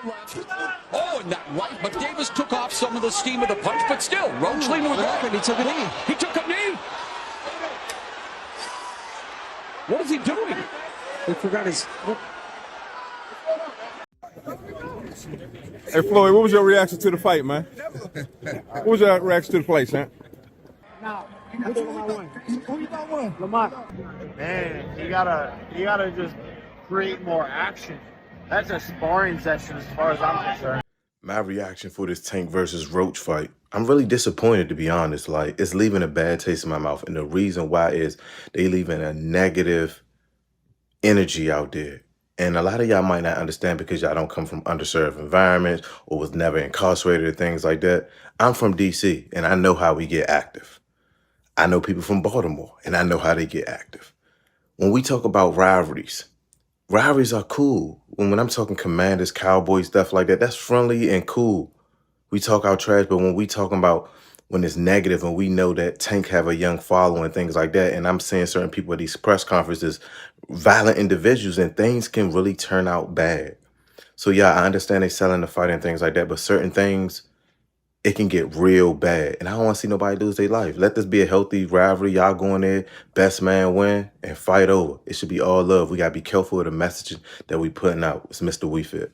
Oh, and that right, but Davis took off some of the steam of the punch, but still, Roach leaned with it. He took a knee. He took a knee. What is he doing? He forgot his... Hey, Floyd, what was your reaction to the fight, man? What was your reaction to the fight, man? Now, who you got one? Lamont. Man, you gotta just create more action. That's a sparring session as far as I'm concerned. My reaction for this Tank versus Roach fight, I'm really disappointed, to be honest. Like, it's leaving a bad taste in my mouth. And the reason why is they leaving a negative energy out there. And a lot of y'all might not understand because y'all don't come from underserved environments or was never incarcerated or things like that. I'm from DC and I know how we get active. I know people from Baltimore and I know how they get active. When we talk about rivalries are cool. When I'm talking Commanders, Cowboys, stuff like that, that's friendly and cool. We talk our trash, but when we talking about when it's negative and we know that Tank have a young following and things like that, and I'm seeing certain people at these press conferences, violent individuals, and things can really turn out bad. So yeah, I understand they selling the fight and things like that, but certain things, it can get real bad. And I don't want to see nobody lose their life. Let this be a healthy rivalry. Y'all go in there, best man win, and fight over. It should be all love. We got to be careful with the messaging that we putting out. It's Mr. WeFit.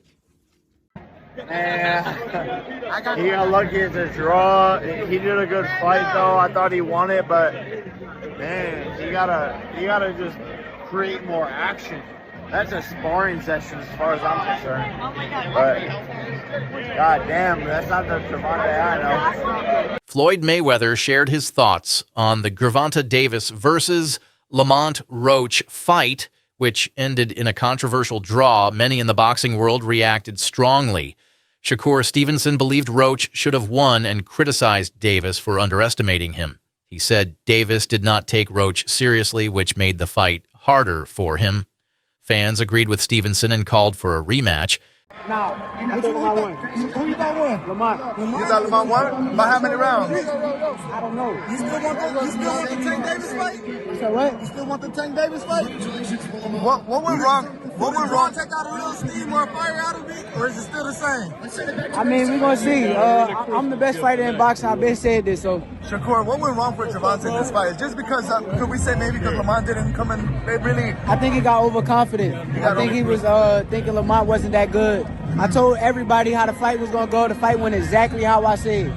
And he got lucky at the draw. He did a good fight, though. I thought he won it, but, man, you gotta just create more action. That's a sparring session as far as I'm concerned. But, god damn, that's not the Gervonta I know. Floyd Mayweather shared his thoughts on the Gervonta Davis versus Lamont Roach fight, which ended in a controversial draw. Many in the boxing world reacted strongly. Shakur Stevenson believed Roach should have won and criticized Davis for underestimating him. He said Davis did not take Roach seriously, which made the fight harder for him. Fans agreed with Stevenson and called for a rematch. Now, who you got one? Lamont. You got Lamont one? By how many rounds? I don't know. You still want the Tank Davis fight? You said what? You still want the Tank Davis fight? What went wrong? What went wrong? Take out a little steam or fire out of me, or is it still the same? I mean, we're going to see. I'm the best fighter in boxing. I've been saying this, so. Shakur, what went wrong for Gervonta in this fight? Just because, could we say maybe because Lamont didn't come in, they really... I think he got overconfident. I think he was thinking Lamont wasn't that good. I told everybody how the fight was going to go. The fight went exactly how I said.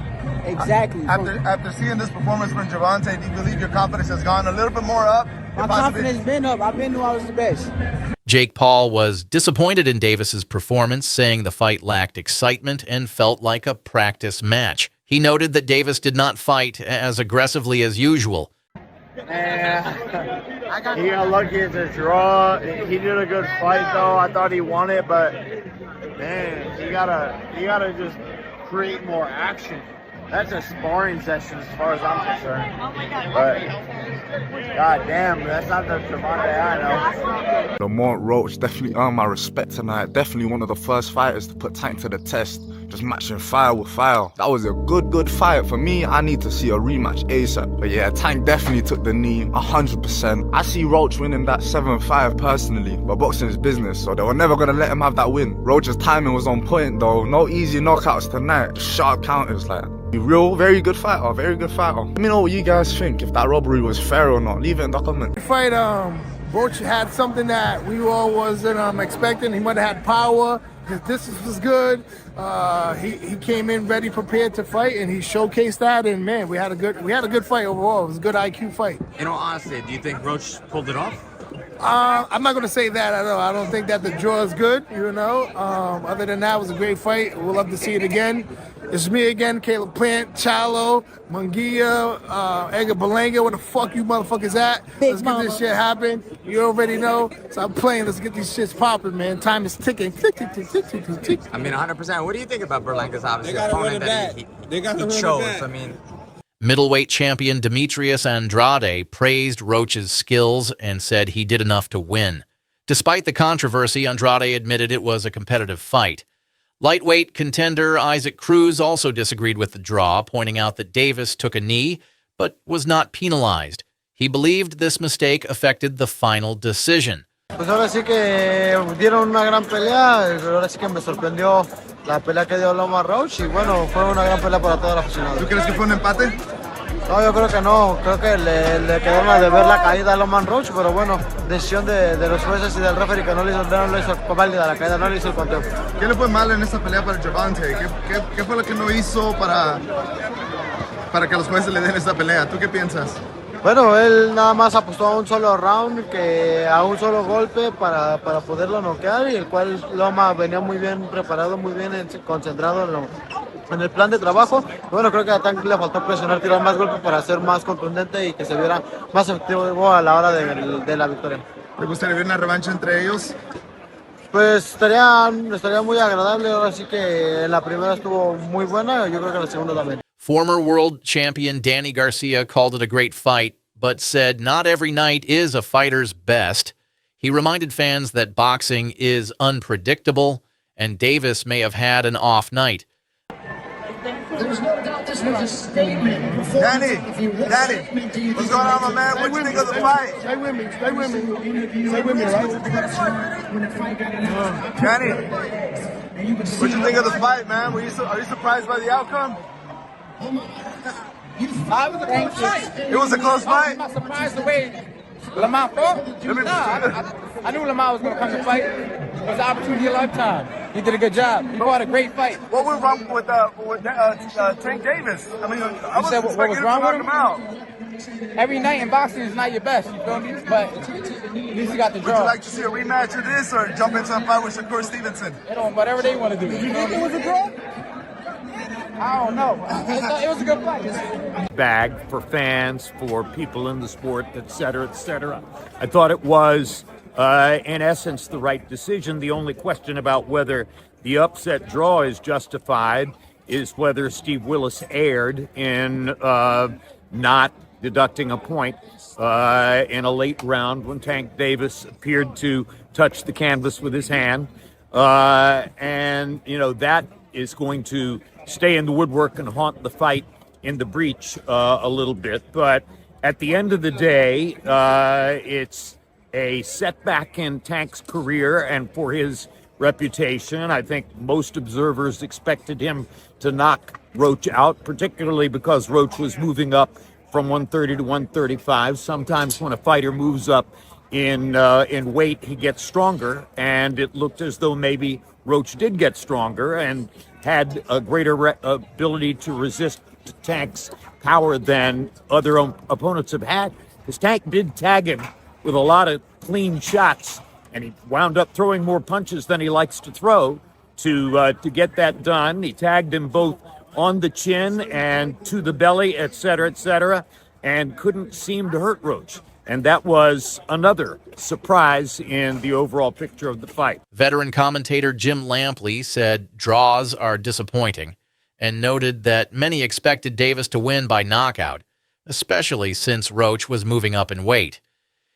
Exactly. After seeing this performance from Gervonta, do you believe your confidence has gone a little bit more up? My confidence been up. I've been knew I was the best. Jake Paul was disappointed in Davis's performance, saying the fight lacked excitement and felt like a practice match. He noted that Davis did not fight as aggressively as usual. And he got lucky at the draw. He did a good fight, though. I thought he won it, but, man, you gotta just create more action. That's a sparring session as far as I'm concerned. But, god damn, that's not the Gervonta I know. Lamont Roach definitely earned my respect tonight. Definitely one of the first fighters to put Tank to the test. Just matching fire with fire. That was a good fight. For me, I need to see a rematch ASAP. But yeah, Tank definitely took the knee, 100%. I see Roach winning that 7-5 personally, but boxing is business, so they were never gonna let him have that win. Roach's timing was on point though. No easy knockouts tonight. Just sharp counters, like. Real, very good fighter, very good fighter. Let me know what you guys think, if that robbery was fair or not. Leave it in the comments. The fight, Roach had something that we all wasn't expecting. He might have had power. His distance was good. He came in ready, prepared to fight, and he showcased that. And man, we had a good fight overall. It was a good IQ fight. In all honesty, do you think Roach pulled it off? I'm not going to say that. I don't think that the draw is good, you know. Other than that, it was a great fight. We'll love to see it again. It's me again, Caleb Plant, Chalo, Munguia, Edgar Belanga. Where the fuck you motherfuckers at? Let's get this shit happen. You already know. So I'm playing. Let's get these shits popping, man. Time is ticking. Tick, tick, tick, tick, tick, tick, tick. I mean, 100%. What do you think about Berlanga's obviously opponent that he chose? I mean, Middleweight champion Demetrius Andrade praised Roach's skills and said he did enough to win. Despite the controversy, Andrade admitted it was a competitive fight. Lightweight contender Isaac Cruz also disagreed with the draw, pointing out that Davis took a knee but was not penalized. He believed this mistake affected the final decision. Pues ahora sí que dieron una gran pelea, ahora sí que me sorprendió la pelea que dio Lamont Roach y bueno, fue una gran pelea para toda la aficionado. ¿Tú crees que fue un empate? No, yo creo que no, creo que le quedaron a deber la caída a Lamont Roach, pero bueno, decisión de los jueces y del referee que no le hizo válida la caída, no le hizo el conteo. ¿Qué le fue mal en esta pelea para Gervonta? ¿Qué fue lo que no hizo para que los jueces le den esta pelea? ¿Tú qué piensas? Bueno, él nada más apostó a un solo round, a un solo golpe para poderlo noquear y el cual Loma venía muy bien preparado, muy bien concentrado en el plan de trabajo. Bueno, creo que a Tank le faltó presionar, tirar más golpes para ser más contundente y que se viera más efectivo a la hora de la victoria. ¿Te gustaría ver una revancha entre ellos? Pues estaría muy agradable, ahora sí que la primera estuvo muy buena, yo creo que la segunda también. Former world champion Danny Garcia called it a great fight, but said not every night is a fighter's best. He reminded fans that boxing is unpredictable, and Davis may have had an off night. There's no doubt this was a statement. Danny, what's going on, my man? What do you think of the fight? Stay with me, right? Danny, what do you think of the fight, man? Are you surprised by the outcome? I was a close fight. It was a close fight? I'm not surprised the way Lamont fought. I knew Lamont was going to come to fight. It was an opportunity of a lifetime. He did a good job. He fought a great fight. What went wrong with Tank Davis? I mean, I was what was wrong with him? Out. Every night in boxing is not your best, you feel me? But at least he got the draw. Would you like to see a rematch of this or jump into a fight with Shakur Stevenson? Whatever they want to do. You think it was a draw? I don't know. It was a good fight. Bag for fans, for people in the sport, et cetera, et cetera. I thought it was, in essence, the right decision. The only question about whether the upset draw is justified is whether Steve Willis erred in not deducting a point in a late round when Tank Davis appeared to touch the canvas with his hand. And, you know, that is going to stay in the woodwork and haunt the fight in the breach a little bit. But at the end of the day, it's a setback in Tank's career and for his reputation. I think most observers expected him to knock Roach out, particularly because Roach was moving up from 130 to 135. Sometimes when a fighter moves up in weight, he gets stronger, and it looked as though maybe Roach did get stronger and had a greater ability to resist Tank's power than other opponents have had. Because Tank did tag him with a lot of clean shots, and he wound up throwing more punches than he likes to throw to get that done. He tagged him both on the chin and to the belly, et cetera, and couldn't seem to hurt Roach. And that was another surprise in the overall picture of the fight. Veteran commentator Jim Lampley said draws are disappointing and noted that many expected Davis to win by knockout, especially since Roach was moving up in weight.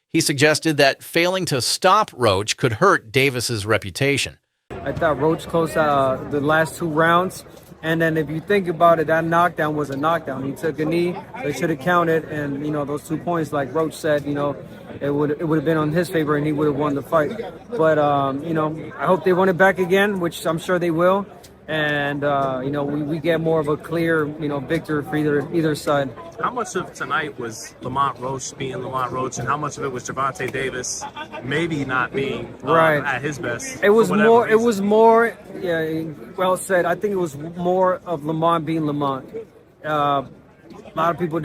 He suggested that failing to stop Roach could hurt Davis's reputation. I thought Roach closed the last two rounds. And then if you think about it, that knockdown was a knockdown. He took a knee, they should have counted. And, you know, those 2 points, like Roach said, you know, it would have been on his favor and he would have won the fight. But, you know, I hope they run it back again, which I'm sure they will. And, you know, we get more of a clear, you know, victory for either side. How much of tonight was Lamont Roach being Lamont Roach, and how much of it was Gervonta Davis maybe not being at his best? It was more. Reason? It was more. Yeah, well said. I think it was more of Lamont being Lamont. A lot of people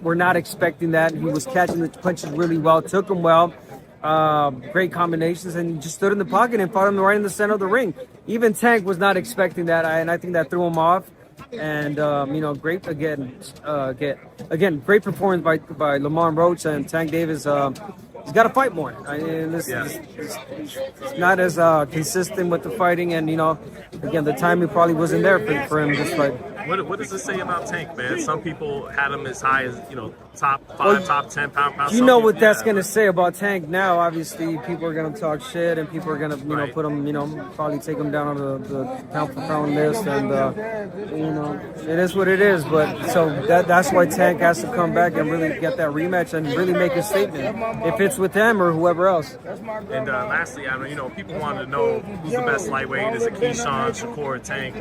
were not expecting that. He was catching the punches really well, took them well. Great combinations, and he just stood in the pocket and fought him right in the center of the ring. Even Tank was not expecting that, and I think that threw him off. And you know, great great performance by Lamont Roach, and Tank Davis. He's got to fight more. I mean, it's not as consistent with the fighting, and you know, again, the timing probably wasn't there for him this fight. What does this say about Tank, man? Some people had him as high as, top 5, top 10 pound. You know what that's going to say about Tank now. Obviously, people are going to talk shit, and people are going to, put him, probably take him down on the pound for pound list, and it is what it is. But so that's why Tank has to come back and really get that rematch and really make a statement, if it's with him or whoever else. And lastly, Adam, people wanted to know who's the best lightweight. Is it Keyshawn, Shakur, or Tank?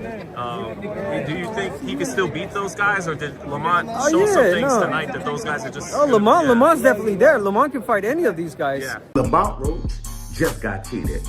Do you think he can still beat those guys, or did Lamont show some things tonight that those guys are just? Lamont's definitely there. Lamont can fight any of these guys. Yeah. Lamont Roach just got cheated,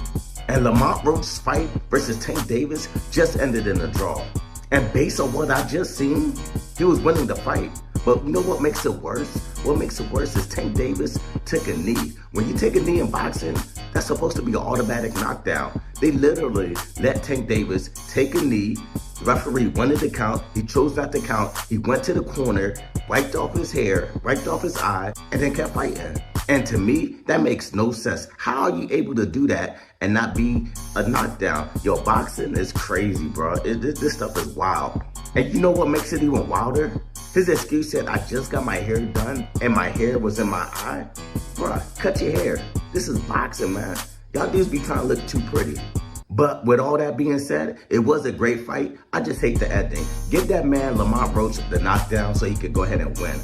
and Lamont Roach's fight versus Tank Davis just ended in a draw. And based on what I just seen, he was winning the fight. But you know what makes it worse? What makes it worse is Tank Davis took a knee. When you take a knee in boxing, that's supposed to be an automatic knockdown. They literally let Tank Davis take a knee. The referee wanted to count. He chose not to count. He went to the corner, wiped off his hair, wiped off his eye, and then kept fighting. And to me, that makes no sense. How are you able to do that and not be a knockdown? Yo, boxing is crazy, bro. This stuff is wild. And you know what makes it even wilder? His excuse said, I just got my hair done and my hair was in my eye. Bruh, cut your hair. This is boxing, man. Y'all dudes be trying to look too pretty. But with all that being said, it was a great fight. I just hate the ending. Give that man Lamont Roach the knockdown so he could go ahead and win.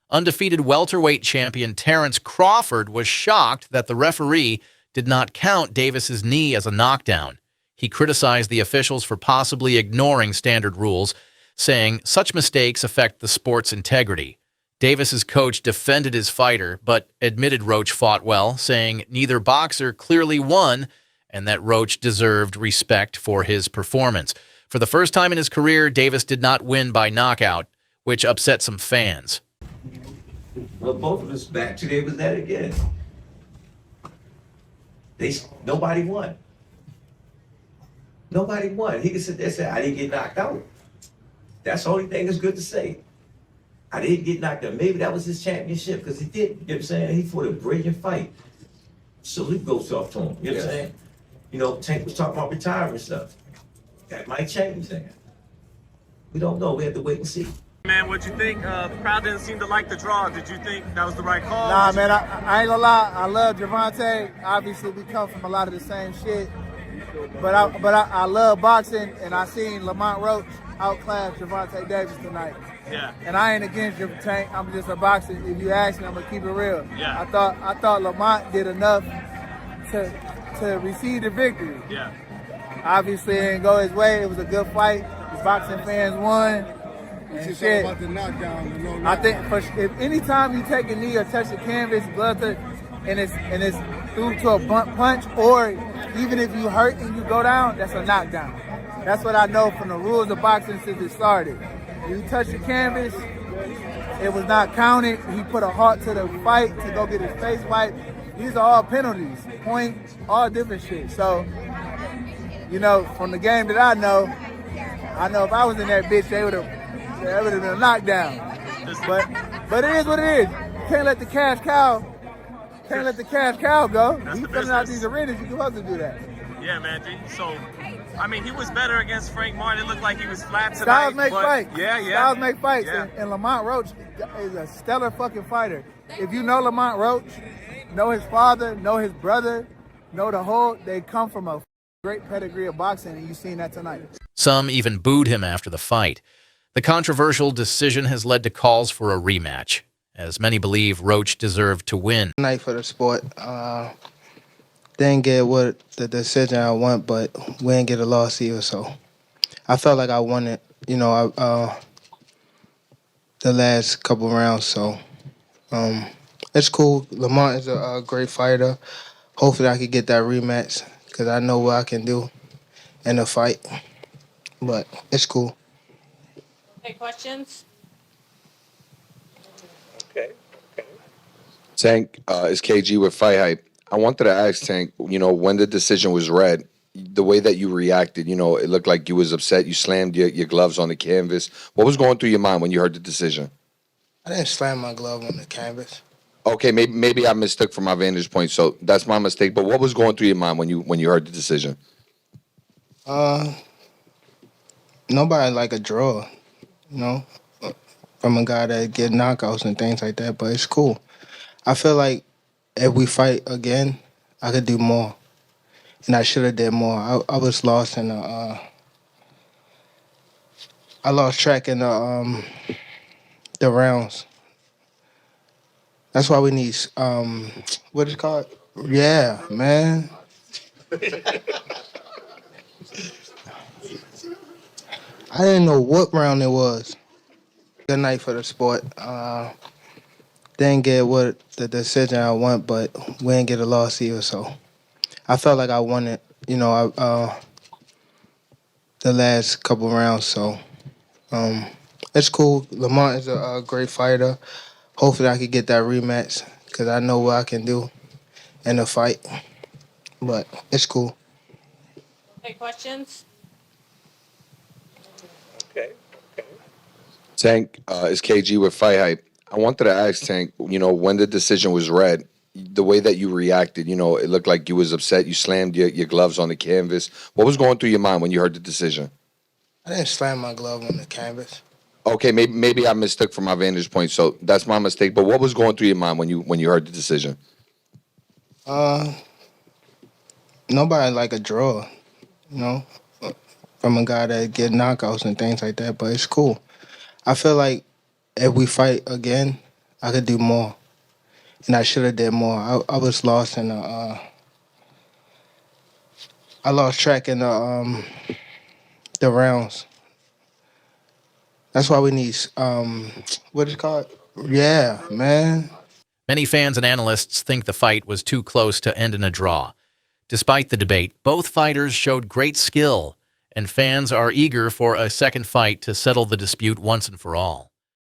Undefeated welterweight champion Terrence Crawford was shocked that the referee did not count Davis's knee as a knockdown. He criticized the officials for possibly ignoring standard rules, saying such mistakes affect the sport's integrity. Davis's coach defended his fighter, but admitted Roach fought well, saying neither boxer clearly won and that Roach deserved respect for his performance. For the first time in his career, Davis did not win by knockout, which upset some fans. Well, both of us back today was that again. Nobody won. Nobody won. He can sit there and say, I didn't get knocked out. That's the only thing that's good to say. I didn't get knocked out. Maybe that was his championship, because he did. You know what I'm saying? He fought a brilliant fight. Salute goes off to him. You know what I'm saying? Tank was talking about retirement stuff. That might change that. We don't know. We have to wait and see. Man, what'd you think? The crowd didn't seem to like the draw. Did you think that was the right call? Nah, man, I ain't gonna lie. I love Gervonta. Obviously, we come from a lot of the same shit. But I love boxing, and I seen Lamont Roach outclass Gervonta Davis tonight. Yeah. And I ain't against Tank. I'm just a boxer. If you ask me, I'm gonna keep it real. Yeah. I thought Lamont did enough to receive the victory. Yeah. Obviously, it didn't go his way. It was a good fight. The boxing fans won. And shit. About the knockdown, I think if anytime you take a knee or touch the canvas, and it's through to a blunt punch, or even if you hurt and you go down, that's a knockdown. That's what I know from the rules of boxing since it started. You touch the canvas, it was not counted. He put a halt to the fight to go get his face wiped. These are all penalties, points, all different shit. So, from the game that I know if I was in that bitch, that would have been a knockdown. But it is what it is. You can't let the cash cow go. That's He's filling out these arenas. You're supposed to do that. Yeah, man. So, he was better against Frank Martin. It looked like he was flat tonight. Styles make fights. Yeah. Styles make fights. Yeah. And Lamont Roach is a stellar fucking fighter. If you know Lamont Roach, know his father, know his brother, know they come from a great pedigree of boxing, and you've seen that tonight. Some even booed him after the fight. The controversial decision has led to calls for a rematch, as many believe Roach deserved to win. Night for the sport. Didn't get what the decision I want, but we didn't get a loss either, so I felt like I won it, the last couple rounds, so it's cool. Lamont is a great fighter. Hopefully I can get that rematch, because I know what I can do in a fight, but it's cool. Okay, questions? Okay. Tank, is KG with Fight Hype. I wanted to ask Tank, when the decision was read, the way that you reacted, it looked like you was upset. You slammed your gloves on the canvas. What was going through your mind when you heard the decision? I didn't slam my glove on the canvas. Okay, maybe I mistook from my vantage point, so that's my mistake. But what was going through your mind when you heard the decision? Nobody like a draw. you know, from a guy that get knockouts and things like that. But it's cool. I feel like if we fight again, I could do more, and I should have did more. I was lost in the. I lost track in the rounds. That's why we need what is it called? Yeah, man. I didn't know what round it was. Good night for the sport. Didn't get what the decision I want, but we didn't get a loss either. So I felt like I won it. You know, the last couple rounds. So it's cool. Lamont is a great fighter. Hopefully, I could get that rematch because I know what I can do in a fight. But it's cool. Okay, questions? Tank, it's KG with Fight Hype. I wanted to ask Tank, you know, when the decision was read, the way that you reacted, you know, it looked like you was upset. You slammed your gloves on the canvas. What was going through your mind when you heard the decision? I didn't slam my glove on the canvas. Okay, maybe I mistook from my vantage point, so that's my mistake. But what was going through your mind when you heard the decision? Nobody like a draw, you know, from a guy that get knockouts and things like that. But it's cool. I feel like if we fight again, I could do more, and I should have did more. I was lost in the. I lost track in the rounds. That's why we need what is it called? Yeah, man. Many fans and analysts think the fight was too close to end in a draw. Despite the debate, both fighters showed great skill, and fans are eager for a second fight to settle the dispute once and for all.